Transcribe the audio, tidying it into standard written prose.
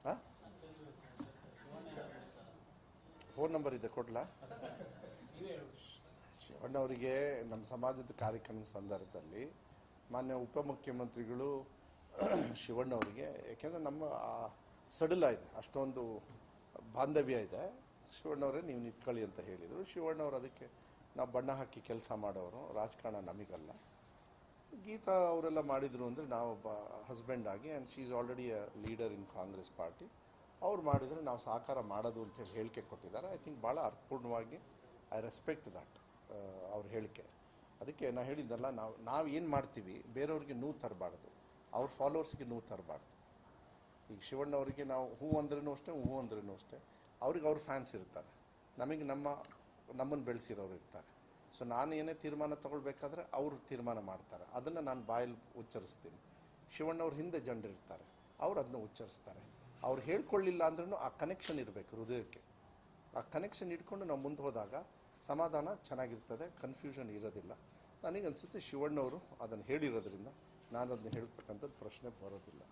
ಹಾಂ, phone number ಇದೆ ಕೊಡ್ಲಾ? ಶಿವಣ್ಣವರಿಗೆ ನಮ್ಮ ಸಮಾಜದ ಕಾರ್ಯಕ್ರಮದ ಸಂದರ್ಭದಲ್ಲಿ ಮಾನ್ಯ ಉಪಮುಖ್ಯಮಂತ್ರಿಗಳು ಶಿವಣ್ಣವರಿಗೆ, ಯಾಕೆಂದರೆ ನಮ್ಮ ಸಡಿಲ ಇದೆ, ಅಷ್ಟೊಂದು ಬಾಂಧವ್ಯ ಇದೆ, ಶಿವಣ್ಣವರೇ ನೀವು ನಿಂತ್ಕೊಳ್ಳಿ ಅಂತ ಹೇಳಿದರು. ಶಿವಣ್ಣವರು ಅದಕ್ಕೆ ನಾವು ಬಣ್ಣ ಹಾಕಿ ಕೆಲಸ ಮಾಡೋರು, ರಾಜಕಾರಣ ನಮಗಲ್ಲ. ಗೀತಾ ಅವರೆಲ್ಲ ಮಾಡಿದರು ಅಂದರೆ ನಾವು ಹಸ್ಬೆಂಡ್ ಆಗಿ, and she is already a leader in Congress party, ಅವ್ರು ಮಾಡಿದರೆ ನಾವು ಸಹಕಾರ ಮಾಡೋದು ಅಂತೇಳಿ ಹೇಳಿಕೆ ಕೊಟ್ಟಿದ್ದಾರೆ. ಐ ಥಿಂಕ್ ಭಾಳ ಅರ್ಥಪೂರ್ಣವಾಗಿ ಐ ರೆಸ್ಪೆಕ್ಟ್ ದ್ಯಾಟ್ ಅವ್ರ ಹೇಳಿಕೆ. ಅದಕ್ಕೆ ನಾನು ಹೇಳಿದ್ದಲ್ಲ, ನಾವು ಏನು ಮಾಡ್ತೀವಿ ಬೇರೆಯವ್ರಿಗೆ ನೋವು ತರಬಾರ್ದು, ಅವ್ರ ಫಾಲೋವರ್ಸ್ಗೆ ನೋವು ತರಬಾರ್ದು. ಈಗ ಶಿವಣ್ಣವರಿಗೆ ನಾವು ಹೂ ಅಂದ್ರೂ ಅಷ್ಟೇ, ಹೂ ಅಂದ್ರೂ ಅಷ್ಟೇ, ಅವ್ರಿಗೆ ಅವ್ರ ಫ್ಯಾನ್ಸ್ ಇರ್ತಾರೆ, ನಮಗೆ ನಮ್ಮನ್ನು ಬೆಳೆಸಿರೋರು ಇರ್ತಾರೆ. ಸೊ ನಾನು ಏನೇ ತೀರ್ಮಾನ ತೊಗೊಳ್ಬೇಕಾದ್ರೆ ಅವರು ತೀರ್ಮಾನ ಮಾಡ್ತಾರೆ, ಅದನ್ನು ನಾನು ಬಾಯಲ್ಲಿ ಉಚ್ಚರಿಸ್ತೀನಿ. ಶಿವಣ್ಣವ್ರ ಹಿಂದೆ ಜನರು ಇರ್ತಾರೆ, ಅವ್ರು ಅದನ್ನ ಉಚ್ಚರಿಸ್ತಾರೆ. ಅವ್ರು ಹೇಳ್ಕೊಳ್ಳಿಲ್ಲ ಅಂದ್ರೂ ಆ ಕನೆಕ್ಷನ್ ಇರಬೇಕು ಹೃದಯಕ್ಕೆ. ಆ ಕನೆಕ್ಷನ್ ಇಟ್ಕೊಂಡು ನಾವು ಮುಂದೆ ಹೋದಾಗ ಸಮಾಧಾನ ಚೆನ್ನಾಗಿರ್ತದೆ, ಕನ್ಫ್ಯೂಷನ್ ಇರೋದಿಲ್ಲ. ನನಗನ್ಸುತ್ತೆ ಶಿವಣ್ಣವರು ಅದನ್ನು ಹೇಳಿರೋದ್ರಿಂದ ನಾನು ಅದನ್ನ ಹೇಳ್ತಕ್ಕಂಥದ್ದು ಪ್ರಶ್ನೆ ಬರೋದಿಲ್ಲ.